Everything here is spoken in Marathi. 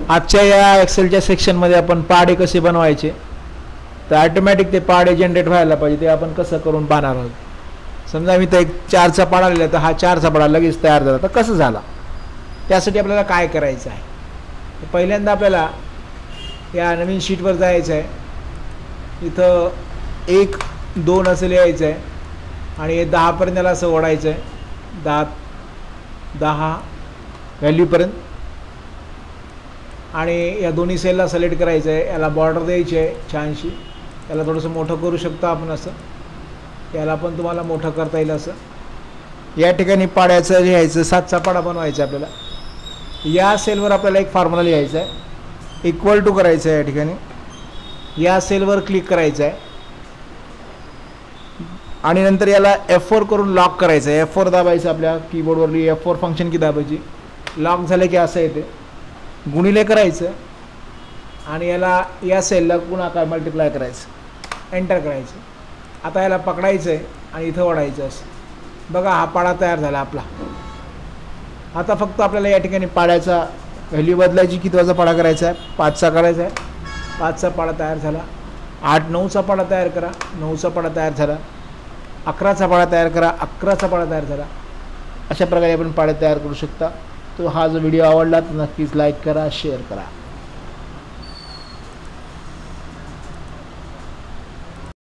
आजच्या या एक्सेलच्या सेक्शनमध्ये आपण पाढे कसे बनवायचे, तर ऑटोमॅटिक ते पाढे जनरेट व्हायला पाहिजे. ते आपण कसं करून पाहणार आहोत. समजा मी तर एक 4चा पाढा लिहिला, तर हा 4चा पाढा लगेच तयार झाला. तर कसं झाला, त्यासाठी आपल्याला काय करायचं आहे. पहिल्यांदा आपल्याला या नवीन शीटवर जायचं आहे. इथं 1 2 असं लिहायचं आहे आणि हे 10 पर्यंत याला असं ओढायचं आहे. 10 व्हॅल्यूपर्यंत. आणि या दोन्ही सेलला सिलेक्ट करायचं आहे. याला बॉर्डर द्यायची आहे छानशी. याला थोडंसं मोठं करू शकतो आपण असं. याला पण तुम्हाला मोठं करता येईल असं. या ठिकाणी पाड्याचं लिहायचं. 7चा पाडा बनवायचा आपल्याला. या सेलवर आपल्याला एक फॉर्म्युला लिहायचा आहे. इक्वल टू करायचं आहे. या ठिकाणी या सेलवर क्लिक करायचं आहे आणि नंतर याला F4 करून लॉक करायचं आहे. F4 दाबायचं. आपल्या कीबोर्डवरली F4 फंक्शन की दाबायची. लॉक झालं की असं येते. गुणिले करायचं आणि याला या सेलला गुणाकार मल्टिप्लाय करायचं. एंटर करायचं. आता याला पकडायचं आहे आणि इथं ओढायचं असं. बघा हा पाडा तयार झाला आपला. आता फक्त आपल्याला या ठिकाणी पाड्याचा व्हॅल्यू बदलायची. कितवाचा पाडा करायचा आहे, 5चा करायचा आहे. 5चा पाडा तयार झाला. 8 9चा पाडा तयार करा. 9चा पाडा तयार झाला. 11चा पाडा तयार करा. 11चा पाडा तयार झाला. अशा प्रकारे आपण पाडे तयार करू शकता. तो हा जो व्हिडिओ आवडला तर नक्कीच लाईक करा, शेअर करा.